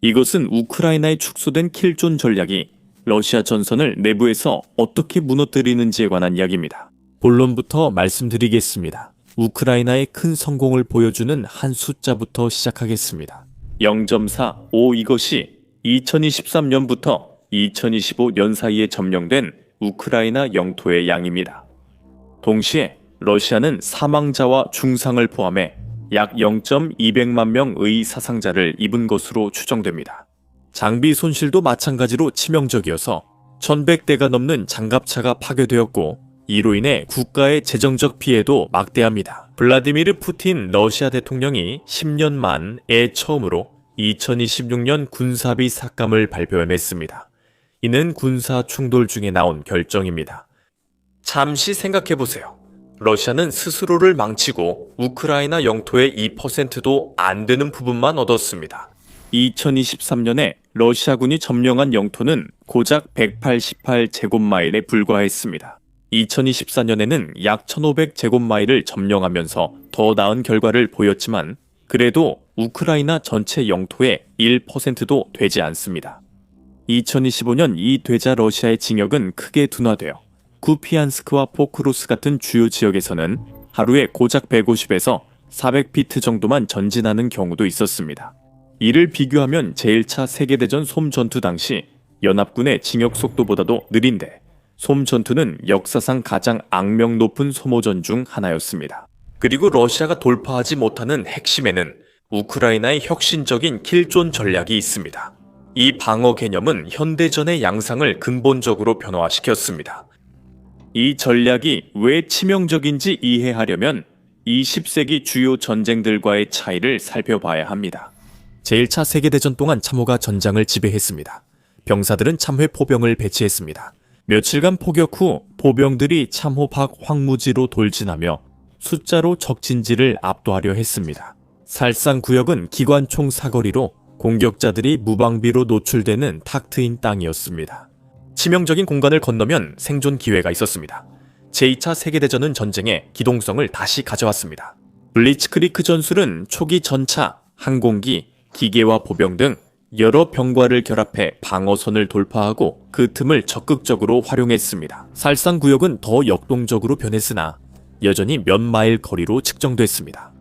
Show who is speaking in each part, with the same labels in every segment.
Speaker 1: 이것은 우크라이나에 축소된 킬존 전략이 러시아 전선을 내부에서 어떻게 무너뜨리는지에 관한 이야기입니다. 본론부터 말씀드리겠습니다. 우크라이나의 큰 성공을 보여주는 한 숫자부터 시작하겠습니다. 0.45 이것이 2023년부터 2025년 사이에 점령된 우크라이나 영토의 양입니다. 동시에 러시아는 사망자와 중상을 포함해 약 0.200만 명의 사상자를 입은 것으로 추정됩니다. 장비 손실도 마찬가지로 치명적이어서 1100대가 넘는 장갑차가 파괴되었고 이로 인해 국가의 재정적 피해도 막대합니다. 블라디미르 푸틴 러시아 대통령이 10년 만에 처음으로 2026년 군사비 삭감을 발표해냈습니다. 이는 군사 충돌 중에 나온 결정입니다. 잠시 생각해보세요. 러시아는 스스로를 망치고 우크라이나 영토의 2%도 안 되는 부분만 얻었습니다. 2023년에 러시아군이 점령한 영토는 고작 188제곱마일에 불과했습니다. 2024년에는 약 1500제곱마일을 점령하면서 더 나은 결과를 보였지만 그래도 우크라이나 전체 영토의 1%도 되지 않습니다. 2025년 이 되자 러시아의 징역은 크게 둔화되어 쿠피안스크와 포크로스 같은 주요 지역에서는 하루에 고작 150에서 400피트 정도만 전진하는 경우도 있었습니다. 이를 비교하면 제1차 세계대전 솜 전투 당시 연합군의 징역 속도보다도 느린데 솜 전투는 역사상 가장 악명 높은 소모전 중 하나였습니다. 그리고 러시아가 돌파하지 못하는 핵심에는 우크라이나의 혁신적인 킬존 전략이 있습니다. 이 방어 개념은 현대전의 양상을 근본적으로 변화시켰습니다. 이 전략이 왜 치명적인지 이해하려면 20세기 주요 전쟁들과의 차이를 살펴봐야 합니다. 제1차 세계대전 동안 참호가 전장을 지배했습니다. 병사들은 참회 포병을 배치했습니다. 며칠간 포격 후 포병들이 참호 밖 황무지로 돌진하며 숫자로 적진지를 압도하려 했습니다. 살상구역은 기관총 사거리로 공격자들이 무방비로 노출되는 탁 트인 땅이었습니다. 치명적인 공간을 건너면 생존 기회가 있었습니다. 제2차 세계대전은 전쟁의 기동성을 다시 가져왔습니다. 블리츠크리크 전술은 초기 전차, 항공기, 기계와 보병 등 여러 병과를 결합해 방어선을 돌파하고 그 틈을 적극적으로 활용했습니다. 살상구역은 더 역동적으로 변했으나 여전히 몇 마일 거리로 측정됐습니다.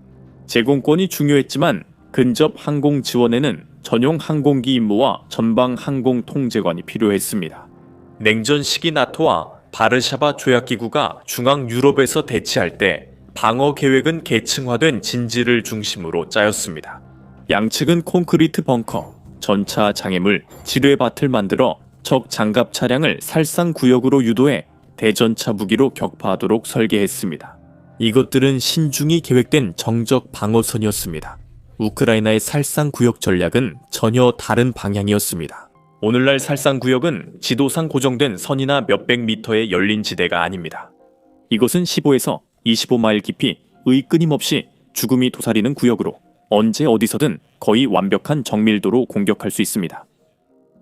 Speaker 1: 제공권이 중요했지만 근접 항공 지원에는 전용 항공기 임무와 전방 항공 통제관이 필요했습니다. 냉전 시기 나토와 바르샤바 조약기구가 중앙 유럽에서 대치할 때 방어 계획은 계층화된 진지를 중심으로 짜였습니다. 양측은 콘크리트 벙커, 전차 장애물, 지뢰밭을 만들어 적 장갑 차량을 살상 구역으로 유도해 대전차 무기로 격파하도록 설계했습니다. 이것들은 신중히 계획된 정적 방어선이었습니다. 우크라이나의 살상 구역 전략은 전혀 다른 방향이었습니다. 오늘날 살상 구역은 지도상 고정된 선이나 몇백 미터의 열린 지대가 아닙니다. 이곳은 15에서 25마일 깊이의 끊임없이 죽음이 도사리는 구역으로 언제 어디서든 거의 완벽한 정밀도로 공격할 수 있습니다.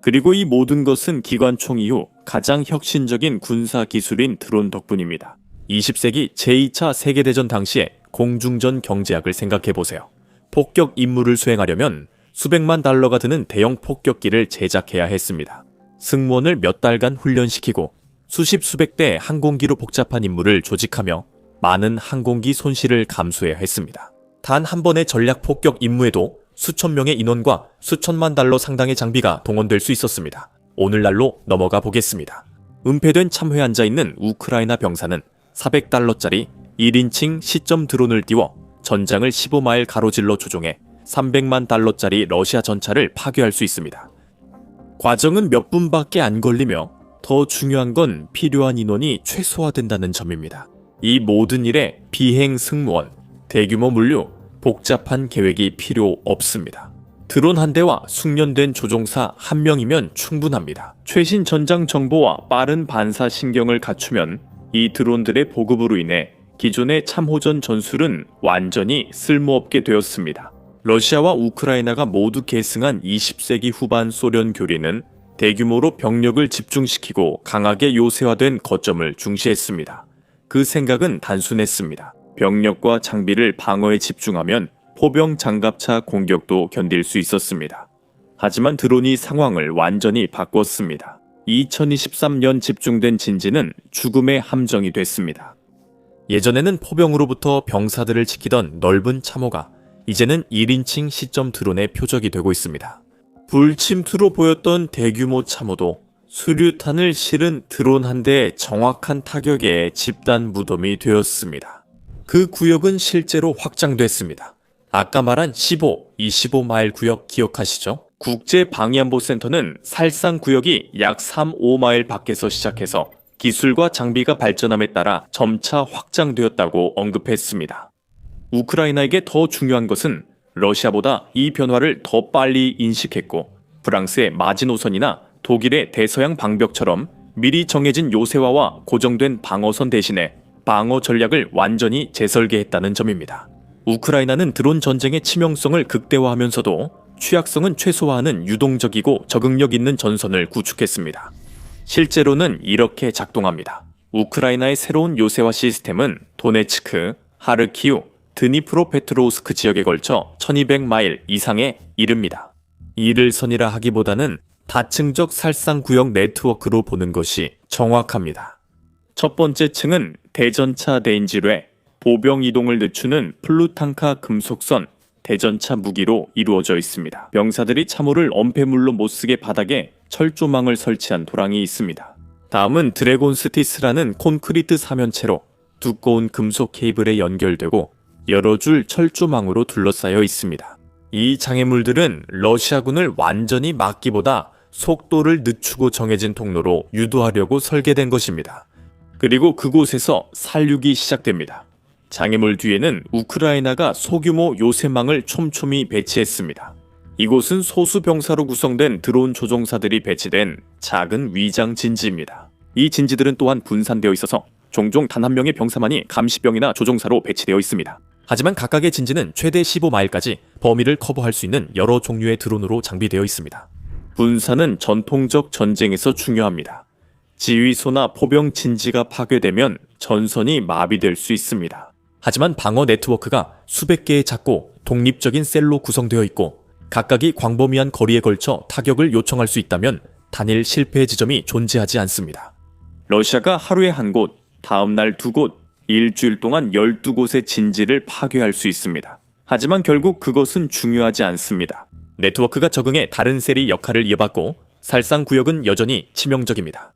Speaker 1: 그리고 이 모든 것은 기관총 이후 가장 혁신적인 군사 기술인 드론 덕분입니다. 20세기 제2차 세계대전 당시의 공중전 경제학을 생각해보세요. 폭격 임무를 수행하려면 수백만 달러가 드는 대형 폭격기를 제작해야 했습니다. 승무원을 몇 달간 훈련시키고 수십 대 항공기로 복잡한 임무를 조직하며 많은 항공기 손실을 감수해야 했습니다. 단 한 번의 전략 폭격 임무에도 수천 명의 인원과 수천만 달러 상당의 장비가 동원될 수 있었습니다. 오늘날로 넘어가 보겠습니다. 은폐된 참회에 앉아있는 우크라이나 병사는 400달러짜리 1인칭 시점 드론을 띄워 전장을 15마일 가로질러 조종해 300만 달러짜리 러시아 전차를 파괴할 수 있습니다. 과정은 몇 분밖에 안 걸리며 더 중요한 건 필요한 인원이 최소화된다는 점입니다. 이 모든 일에 비행 승무원, 대규모 물류, 복잡한 계획이 필요 없습니다. 드론 한 대와 숙련된 조종사 한 명이면 충분합니다. 최신 전장 정보와 빠른 반사 신경을 갖추면 이 드론들의 보급으로 인해 기존의 참호전 전술은 완전히 쓸모없게 되었습니다. 러시아와 우크라이나가 모두 계승한 20세기 후반 소련 교리는 대규모로 병력을 집중시키고 강하게 요새화된 거점을 중시했습니다. 그 생각은 단순했습니다. 병력과 장비를 방어에 집중하면 포병 장갑차 공격도 견딜 수 있었습니다. 하지만 드론이 상황을 완전히 바꿨습니다. 2023년 집중된 진지는 죽음의 함정이 됐습니다. 예전에는 포병으로부터 병사들을 지키던 넓은 참호가 이제는 1인칭 시점 드론의 표적이 되고 있습니다. 불침투로 보였던 대규모 참호도 수류탄을 실은 드론 한 대의 정확한 타격에 집단 무덤이 되었습니다. 그 구역은 실제로 확장됐습니다. 아까 말한 25마일 구역 기억하시죠? 국제방위안보센터는 살상 구역이 약 5마일 밖에서 시작해서 기술과 장비가 발전함에 따라 점차 확장되었다고 언급했습니다. 우크라이나에게 더 중요한 것은 러시아보다 이 변화를 더 빨리 인식했고 프랑스의 마지노선이나 독일의 대서양 방벽처럼 미리 정해진 요새화와 고정된 방어선 대신에 방어 전략을 완전히 재설계했다는 점입니다. 우크라이나는 드론 전쟁의 치명성을 극대화하면서도 취약성은 최소화하는 유동적이고 적응력 있는 전선을 구축했습니다. 실제로는 이렇게 작동합니다. 우크라이나의 새로운 요새화 시스템은 도네츠크, 하르키우, 드니프로페트로우스크 지역에 걸쳐 1200마일 이상에 이릅니다. 이를선이라 하기보다는 다층적 살상구역 네트워크로 보는 것이 정확합니다. 첫 번째 층은 대전차 대인지뢰, 보병 이동을 늦추는 플루탄카 금속선, 대전차 무기로 이루어져 있습니다. 병사들이 참호를 엄폐물로 못쓰게 바닥에 철조망을 설치한 도랑이 있습니다. 다음은 드래곤스티스라는 콘크리트 사면체로 두꺼운 금속 케이블에 연결되고 여러 줄 철조망으로 둘러싸여 있습니다. 이 장애물들은 러시아군을 완전히 막기보다 속도를 늦추고 정해진 통로로 유도하려고 설계된 것입니다. 그리고 그곳에서 살육이 시작됩니다. 장애물 뒤에는 우크라이나가 소규모 요새망을 촘촘히 배치했습니다. 이곳은 소수 병사로 구성된 드론 조종사들이 배치된 작은 위장 진지입니다. 이 진지들은 또한 분산되어 있어서 종종 단 한 명의 병사만이 감시병이나 조종사로 배치되어 있습니다. 하지만 각각의 진지는 최대 15마일까지 범위를 커버할 수 있는 여러 종류의 드론으로 장비되어 있습니다. 분산은 전통적 전쟁에서 중요합니다. 지휘소나 포병 진지가 파괴되면 전선이 마비될 수 있습니다. 하지만 방어 네트워크가 수백 개의 작고 독립적인 셀로 구성되어 있고 각각이 광범위한 거리에 걸쳐 타격을 요청할 수 있다면 단일 실패 지점이 존재하지 않습니다. 러시아가 하루에 한 곳, 다음 날 두 곳, 일주일 동안 12곳의 진지를 파괴할 수 있습니다. 하지만 결국 그것은 중요하지 않습니다. 네트워크가 적응해 다른 셀이 역할을 이어받고 살상 구역은 여전히 치명적입니다.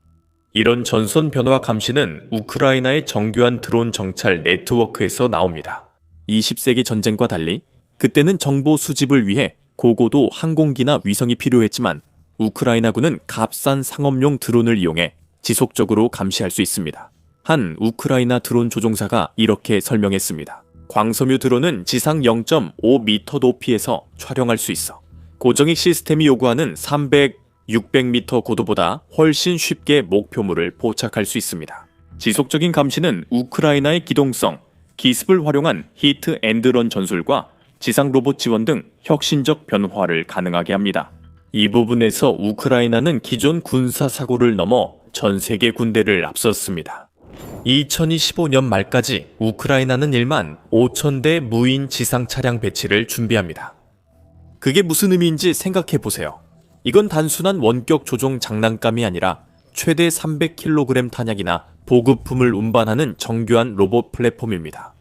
Speaker 1: 이런 전선 변화 감시는 우크라이나의 정교한 드론 정찰 네트워크에서 나옵니다. 20세기 전쟁과 달리 그때는 정보 수집을 위해 고고도 항공기나 위성이 필요했지만 우크라이나군은 값싼 상업용 드론을 이용해 지속적으로 감시할 수 있습니다. 한 우크라이나 드론 조종사가 이렇게 설명했습니다. 광섬유 드론은 지상 0.5m 높이에서 촬영할 수 있어 고정익 시스템이 요구하는 300, 600m 고도보다 훨씬 쉽게 목표물을 포착할 수 있습니다. 지속적인 감시는 우크라이나의 기동성, 기습을 활용한 히트 앤드 런 전술과 지상 로봇 지원 등 혁신적 변화를 가능하게 합니다. 이 부분에서 우크라이나는 기존 군사 사고를 넘어 전 세계 군대를 앞섰습니다. 2025년 말까지 우크라이나는 1만 5천 대 무인 지상 차량 배치를 준비합니다. 그게 무슨 의미인지 생각해 보세요. 이건 단순한 원격 조종 장난감이 아니라 최대 300kg 탄약이나 보급품을 운반하는 정교한 로봇 플랫폼입니다.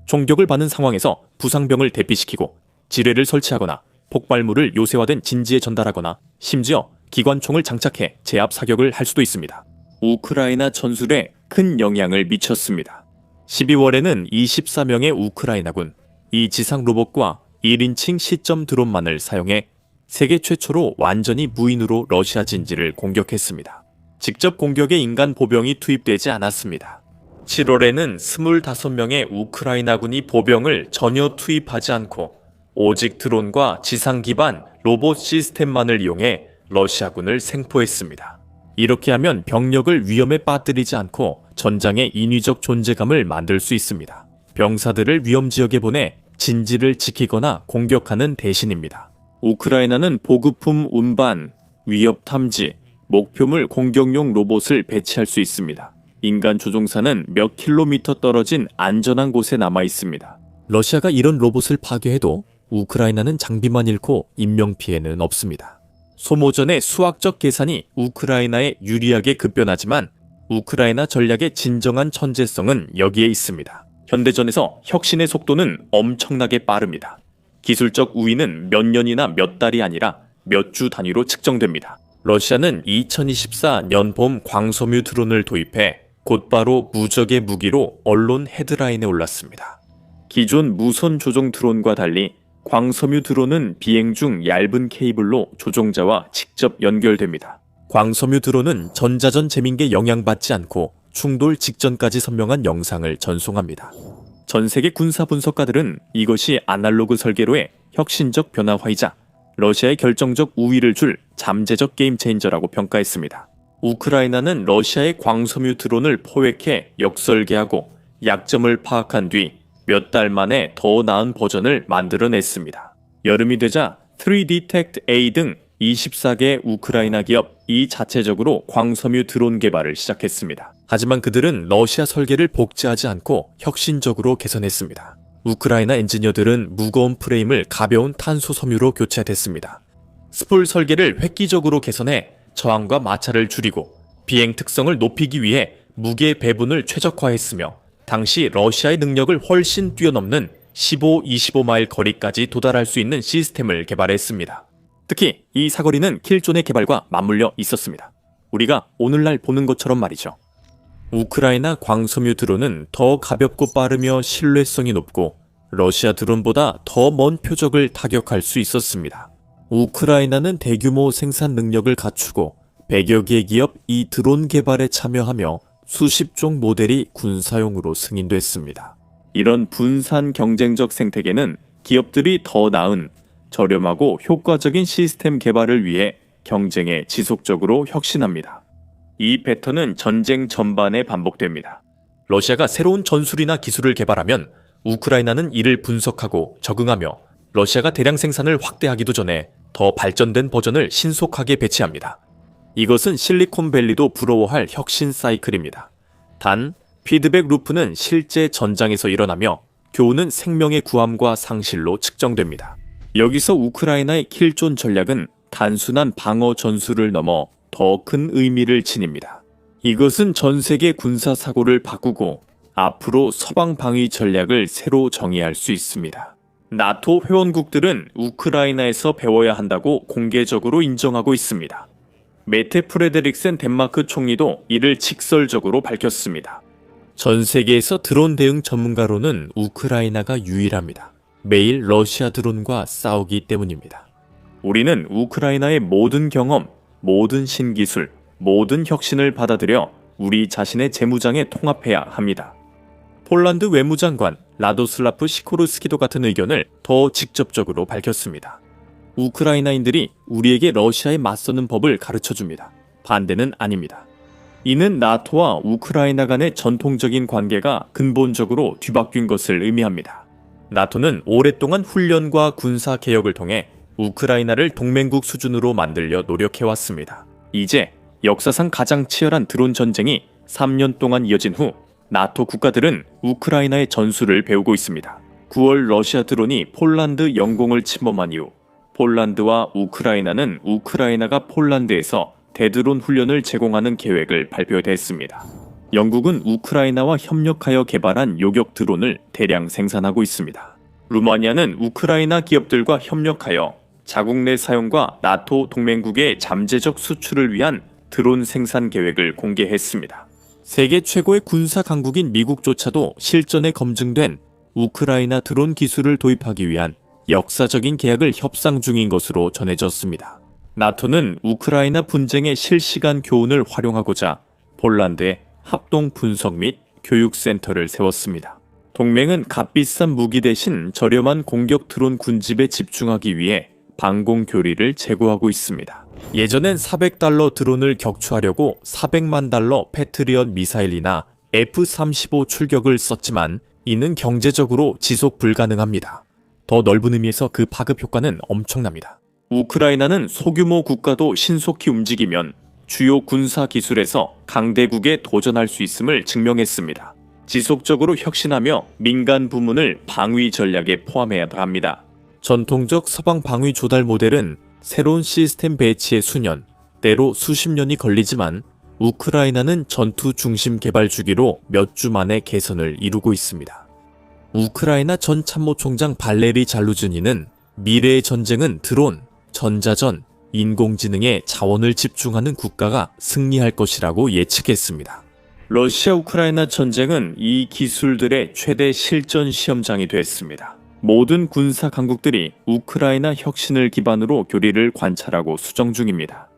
Speaker 1: 총격을 받는 상황에서 부상병을 대피시키고 지뢰를 설치하거나 폭발물을 요새화된 진지에 전달하거나 심지어 기관총을 장착해 제압 사격을 할 수도 있습니다. 우크라이나 전술에 큰 영향을 미쳤습니다. 12월에는 24명의 우크라이나군, 이 지상 로봇과 1인칭 시점 드론만을 사용해 세계 최초로 완전히 무인으로 러시아 진지를 공격했습니다. 직접 공격에 인간 보병이 투입되지 않았습니다. 7월에는 25명의 우크라이나군이 보병을 전혀 투입하지 않고 오직 드론과 지상 기반 로봇 시스템만을 이용해 러시아군을 생포했습니다. 이렇게 하면 병력을 위험에 빠뜨리지 않고 전장의 인위적 존재감을 만들 수 있습니다. 병사들을 위험 지역에 보내 진지를 지키거나 공격하는 대신입니다. 우크라이나는 보급품 운반, 위협 탐지, 목표물 공격용 로봇을 배치할 수 있습니다. 인간 조종사는 몇 킬로미터 떨어진 안전한 곳에 남아 있습니다. 러시아가 이런 로봇을 파괴해도 우크라이나는 장비만 잃고 인명피해는 없습니다. 소모전의 수학적 계산이 우크라이나에 유리하게 급변하지만 우크라이나 전략의 진정한 천재성은 여기에 있습니다. 현대전에서 혁신의 속도는 엄청나게 빠릅니다. 기술적 우위는 몇 년이나 몇 달이 아니라 몇 주 단위로 측정됩니다. 러시아는 2024년 봄 광섬유 드론을 도입해 곧바로 무적의 무기로 언론 헤드라인에 올랐습니다. 기존 무선 조종 드론과 달리 광섬유 드론은 비행 중 얇은 케이블로 조종자와 직접 연결됩니다. 광섬유 드론은 전자전 재민계 영향받지 않고 충돌 직전까지 선명한 영상을 전송합니다. 전 세계 군사 분석가들은 이것이 아날로그 설계로의 혁신적 변화화이자 러시아의 결정적 우위를 줄 잠재적 게임 체인저라고 평가했습니다. 우크라이나는 러시아의 광섬유 드론을 포획해 역설계하고 약점을 파악한 뒤 몇 달 만에 더 나은 버전을 만들어냈습니다. 여름이 되자 3DTECT-A 등 24개 우크라이나 기업이 자체적으로 광섬유 드론 개발을 시작했습니다. 하지만 그들은 러시아 설계를 복제하지 않고 혁신적으로 개선했습니다. 우크라이나 엔지니어들은 무거운 프레임을 가벼운 탄소 섬유로 교체했습니다. 스폴 설계를 획기적으로 개선해 저항과 마찰을 줄이고 비행 특성을 높이기 위해 무게 배분을 최적화했으며 당시 러시아의 능력을 훨씬 뛰어넘는 15-25마일 거리까지 도달할 수 있는 시스템을 개발했습니다. 특히 이 사거리는 킬존의 개발과 맞물려 있었습니다. 우리가 오늘날 보는 것처럼 말이죠. 우크라이나 광섬유 드론은 더 가볍고 빠르며 신뢰성이 높고 러시아 드론보다 더 먼 표적을 타격할 수 있었습니다. 우크라이나는 대규모 생산 능력을 갖추고 100여 개의 기업이 드론 개발에 참여하며 수십 종 모델이 군사용으로 승인됐습니다. 이런 분산 경쟁적 생태계는 기업들이 더 나은 저렴하고 효과적인 시스템 개발을 위해 경쟁에 지속적으로 혁신합니다. 이 패턴은 전쟁 전반에 반복됩니다. 러시아가 새로운 전술이나 기술을 개발하면 우크라이나는 이를 분석하고 적응하며 러시아가 대량 생산을 확대하기도 전에 더 발전된 버전을 신속하게 배치합니다. 이것은 실리콘밸리도 부러워할 혁신 사이클입니다. 단, 피드백 루프는 실제 전장에서 일어나며 교훈은 생명의 구함과 상실로 측정됩니다. 여기서 우크라이나의 킬존 전략은 단순한 방어 전술을 넘어 더 큰 의미를 지닙니다. 이것은 전 세계 군사 사고를 바꾸고 앞으로 서방 방위 전략을 새로 정의할 수 있습니다. 나토 회원국들은 우크라이나에서 배워야 한다고 공개적으로 인정하고 있습니다. 메테 프레데릭센 덴마크 총리도 이를 직설적으로 밝혔습니다. 전 세계에서 드론 대응 전문가로는 우크라이나가 유일합니다. 매일 러시아 드론과 싸우기 때문입니다. 우리는 우크라이나의 모든 경험, 모든 신기술, 모든 혁신을 받아들여 우리 자신의 재무장에 통합해야 합니다. 폴란드 외무장관 라도슬라프 시코르스키도 같은 의견을 더 직접적으로 밝혔습니다. 우크라이나인들이 우리에게 러시아에 맞서는 법을 가르쳐줍니다. 반대는 아닙니다. 이는 나토와 우크라이나 간의 전통적인 관계가 근본적으로 뒤바뀐 것을 의미합니다. 나토는 오랫동안 훈련과 군사 개혁을 통해 우크라이나를 동맹국 수준으로 만들려 노력해왔습니다. 이제 역사상 가장 치열한 드론 전쟁이 3년 동안 이어진 후 나토 국가들은 우크라이나의 전술을 배우고 있습니다. 9월 러시아 드론이 폴란드 영공을 침범한 이후 폴란드와 우크라이나는 우크라이나가 폴란드에서 대드론 훈련을 제공하는 계획을 발표했습니다. 영국은 우크라이나와 협력하여 개발한 요격 드론을 대량 생산하고 있습니다. 루마니아는 우크라이나 기업들과 협력하여 자국 내 사용과 나토 동맹국의 잠재적 수출을 위한 드론 생산 계획을 공개했습니다. 세계 최고의 군사 강국인 미국조차도 실전에 검증된 우크라이나 드론 기술을 도입하기 위한 역사적인 계약을 협상 중인 것으로 전해졌습니다. 나토는 우크라이나 분쟁의 실시간 교훈을 활용하고자 폴란드에 합동 분석 및 교육센터를 세웠습니다. 동맹은 값비싼 무기 대신 저렴한 공격 드론 군집에 집중하기 위해 방공 교리를 제고하고 있습니다. 예전엔 $400 드론을 격추하려고 $400만 패트리엇 미사일이나 F-35 출격을 썼지만 이는 경제적으로 지속 불가능합니다. 더 넓은 의미에서 그 파급 효과는 엄청납니다. 우크라이나는 소규모 국가도 신속히 움직이면 주요 군사 기술에서 강대국에 도전할 수 있음을 증명했습니다. 지속적으로 혁신하며 민간 부문을 방위 전략에 포함해야 합니다. 전통적 서방 방위 조달 모델은 새로운 시스템 배치에 수년, 때로 수십 년이 걸리지만 우크라이나는 전투 중심 개발 주기로 몇 주 만에 개선을 이루고 있습니다. 우크라이나 전 참모총장 발레리 잘루즈니는 미래의 전쟁은 드론, 전자전, 인공지능에 자원을 집중하는 국가가 승리할 것이라고 예측했습니다. 러시아 우크라이나 전쟁은 이 기술들의 최대 실전 시험장이 됐습니다. 모든 군사 강국들이 우크라이나 혁신을 기반으로 교리를 관찰하고 수정 중입니다.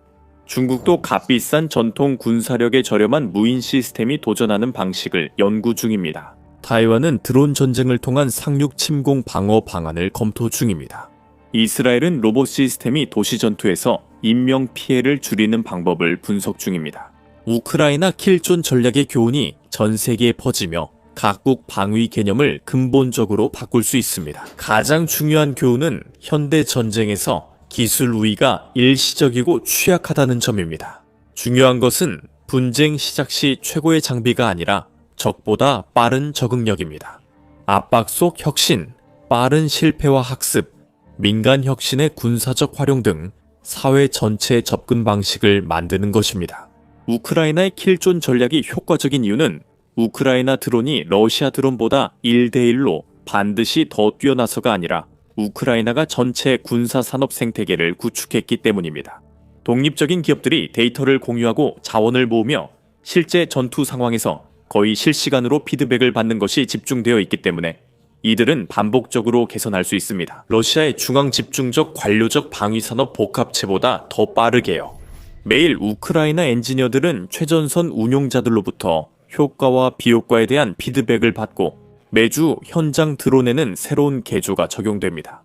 Speaker 1: 중국도 값비싼 전통 군사력에 저렴한 무인 시스템이 도전하는 방식을 연구 중입니다. 타이완은 드론 전쟁을 통한 상륙 침공 방어 방안을 검토 중입니다. 이스라엘은 로봇 시스템이 도시 전투에서 인명 피해를 줄이는 방법을 분석 중입니다. 우크라이나 킬존 전략의 교훈이 전 세계에 퍼지며 각국 방위 개념을 근본적으로 바꿀 수 있습니다. 가장 중요한 교훈은 현대 전쟁에서 기술 우위가 일시적이고 취약하다는 점입니다. 중요한 것은 분쟁 시작 시 최고의 장비가 아니라 적보다 빠른 적응력입니다. 압박 속 혁신, 빠른 실패와 학습, 민간 혁신의 군사적 활용 등 사회 전체의 접근 방식을 만드는 것입니다. 우크라이나의 킬존 전략이 효과적인 이유는 우크라이나 드론이 러시아 드론보다 1대1로 반드시 더 뛰어나서가 아니라 우크라이나가 전체 군사산업 생태계를 구축했기 때문입니다. 독립적인 기업들이 데이터를 공유하고 자원을 모으며 실제 전투 상황에서 거의 실시간으로 피드백을 받는 것이 집중되어 있기 때문에 이들은 반복적으로 개선할 수 있습니다. 러시아의 중앙 집중적 관료적 방위산업 복합체보다 더 빠르게요. 매일 우크라이나 엔지니어들은 최전선 운용자들로부터 효과와 비효과에 대한 피드백을 받고 매주 현장 드론에는 새로운 개조가 적용됩니다.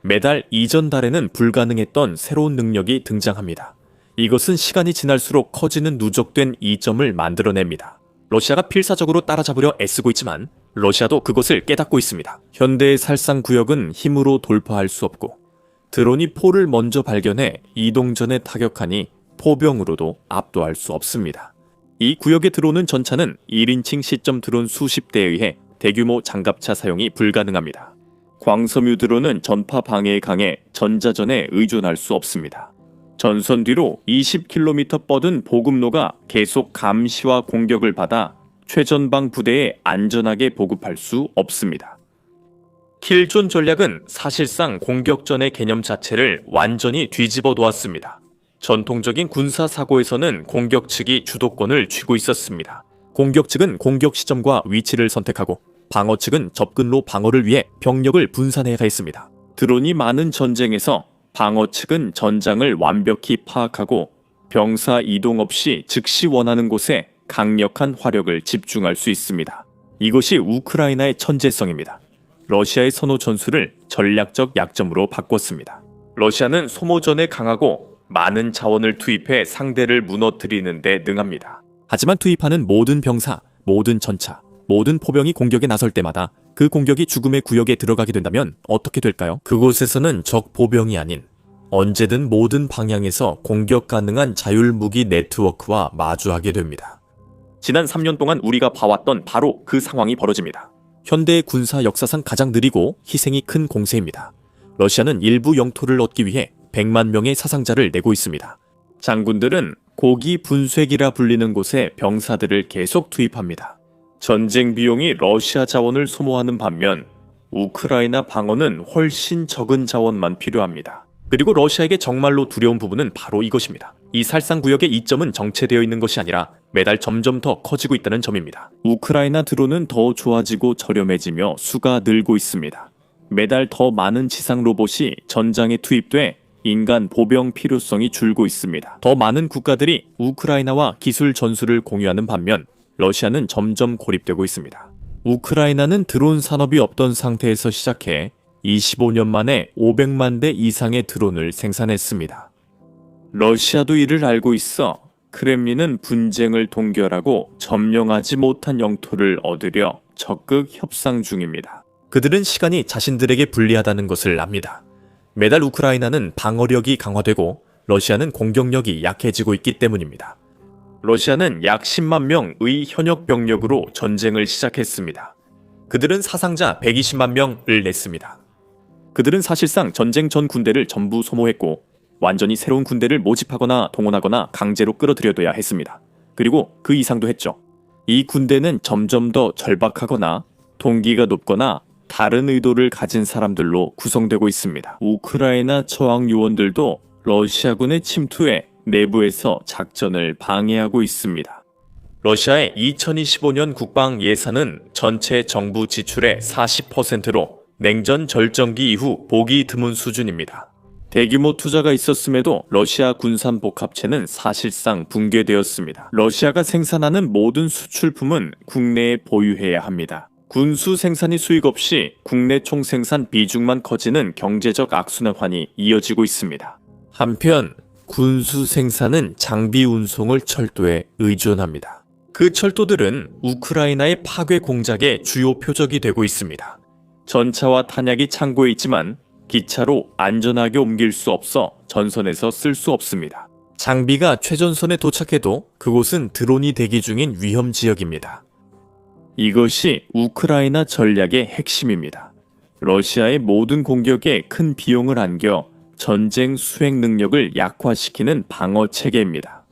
Speaker 1: 매달 이전 달에는 불가능했던 새로운 능력이 등장합니다. 이것은 시간이 지날수록 커지는 누적된 이점을 만들어냅니다. 러시아가 필사적으로 따라잡으려 애쓰고 있지만 러시아도 그것을 깨닫고 있습니다. 현대의 살상 구역은 힘으로 돌파할 수 없고 드론이 포를 먼저 발견해 이동 전에 타격하니 포병으로도 압도할 수 없습니다. 이 구역에 들어오는 전차는 1인칭 시점 드론 수십 대에 의해 대규모 장갑차 사용이 불가능합니다. 광섬유 드론은 전파 방해에 강해 전자전에 의존할 수 없습니다. 전선 뒤로 20km 뻗은 보급로가 계속 감시와 공격을 받아 최전방 부대에 안전하게 보급할 수 없습니다. 킬존 전략은 사실상 공격전의 개념 자체를 완전히 뒤집어 놓았습니다. 전통적인 군사 사고에서는 공격 측이 주도권을 쥐고 있었습니다. 공격 측은 공격 시점과 위치를 선택하고 방어 측은 접근로 방어를 위해 병력을 분산해야 했습니다. 드론이 많은 전쟁에서 방어 측은 전장을 완벽히 파악하고 병사 이동 없이 즉시 원하는 곳에 강력한 화력을 집중할 수 있습니다. 이것이 우크라이나의 천재성입니다. 러시아의 선호 전술을 전략적 약점으로 바꿨습니다. 러시아는 소모전에 강하고 많은 자원을 투입해 상대를 무너뜨리는 데 능합니다. 하지만 투입하는 모든 병사, 모든 전차, 모든 포병이 공격에 나설 때마다 그 공격이 죽음의 구역에 들어가게 된다면 어떻게 될까요? 그곳에서는 적 보병이 아닌 언제든 모든 방향에서 공격 가능한 자율무기 네트워크와 마주하게 됩니다. 지난 3년 동안 우리가 봐왔던 바로 그 상황이 벌어집니다. 현대의 군사 역사상 가장 느리고 희생이 큰 공세입니다. 러시아는 일부 영토를 얻기 위해 100만 명의 사상자를 내고 있습니다. 장군들은 고기 분쇄기라 불리는 곳에 병사들을 계속 투입합니다. 전쟁 비용이 러시아 자원을 소모하는 반면 우크라이나 방어는 훨씬 적은 자원만 필요합니다. 그리고 러시아에게 정말로 두려운 부분은 바로 이것입니다. 이 살상구역의 이점은 정체되어 있는 것이 아니라 매달 점점 더 커지고 있다는 점입니다. 우크라이나 드론은 더 좋아지고 저렴해지며 수가 늘고 있습니다. 매달 더 많은 지상 로봇이 전장에 투입돼 인간 보병 필요성이 줄고 있습니다. 더 많은 국가들이 우크라이나와 기술 전술을 공유하는 반면 러시아는 점점 고립되고 있습니다. 우크라이나는 드론 산업이 없던 상태에서 시작해 25년 만에 500만 대 이상의 드론을 생산했습니다. 러시아도 이를 알고 있어 크렘린은 분쟁을 동결하고 점령하지 못한 영토를 얻으려 적극 협상 중입니다. 그들은 시간이 자신들에게 불리하다는 것을 압니다. 매달 우크라이나는 방어력이 강화되고 러시아는 공격력이 약해지고 있기 때문입니다. 러시아는 약 10만 명의 현역 병력으로 전쟁을 시작했습니다. 그들은 사상자 120만 명을 냈습니다. 그들은 사실상 전쟁 전 군대를 전부 소모했고 완전히 새로운 군대를 모집하거나 동원하거나 강제로 끌어들여둬야 했습니다. 그리고 그 이상도 했죠. 이 군대는 점점 더 절박하거나 동기가 높거나 다른 의도를 가진 사람들로 구성되고 있습니다. 우크라이나 저항 요원들도 러시아군의 침투에 내부에서 작전을 방해하고 있습니다. 러시아의 2025년 국방 예산은 전체 정부 지출의 40%로 냉전 절정기 이후 보기 드문 수준입니다. 대규모 투자가 있었음에도 러시아 군산 복합체는 사실상 붕괴되었습니다. 러시아가 생산하는 모든 수출품은 국내에 보유해야 합니다. 군수 생산이 수익 없이 국내 총생산 비중만 커지는 경제적 악순환이 이어지고 있습니다. 한편 군수 생산은 장비 운송을 철도에 의존합니다. 그 철도들은 우크라이나의 파괴 공작의 주요 표적이 되고 있습니다. 전차와 탄약이 창고에 있지만 기차로 안전하게 옮길 수 없어 전선에서 쓸 수 없습니다. 장비가 최전선에 도착해도 그곳은 드론이 대기 중인 위험 지역입니다. 이것이 우크라이나 전략의 핵심입니다. 러시아의 모든 공격에 큰 비용을 안겨 전쟁 수행 능력을 약화시키는 방어 체계입니다.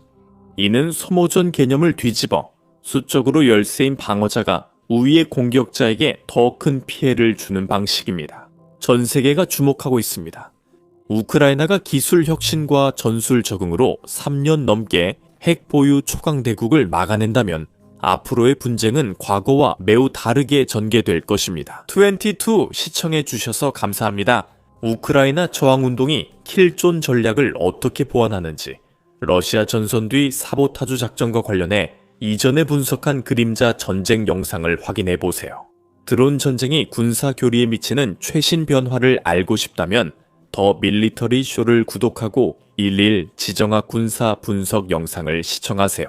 Speaker 1: 이는 소모전 개념을 뒤집어 수적으로 열세인 방어자가 우위의 공격자에게 더 큰 피해를 주는 방식입니다. 전 세계가 주목하고 있습니다. 우크라이나가 기술 혁신과 전술 적응으로 3년 넘게 핵 보유 초강대국을 막아낸다면 앞으로의 분쟁은 과거와 매우 다르게 전개될 것입니다. 22 시청해주셔서 감사합니다. 우크라이나 저항운동이 킬존 전략을 어떻게 보완하는지, 러시아 전선 뒤 사보타주 작전과 관련해 이전에 분석한 그림자 전쟁 영상을 확인해보세요. 드론 전쟁이 군사 교리에 미치는 최신 변화를 알고 싶다면 더 밀리터리 쇼를 구독하고 11 지정학 군사 분석 영상을 시청하세요.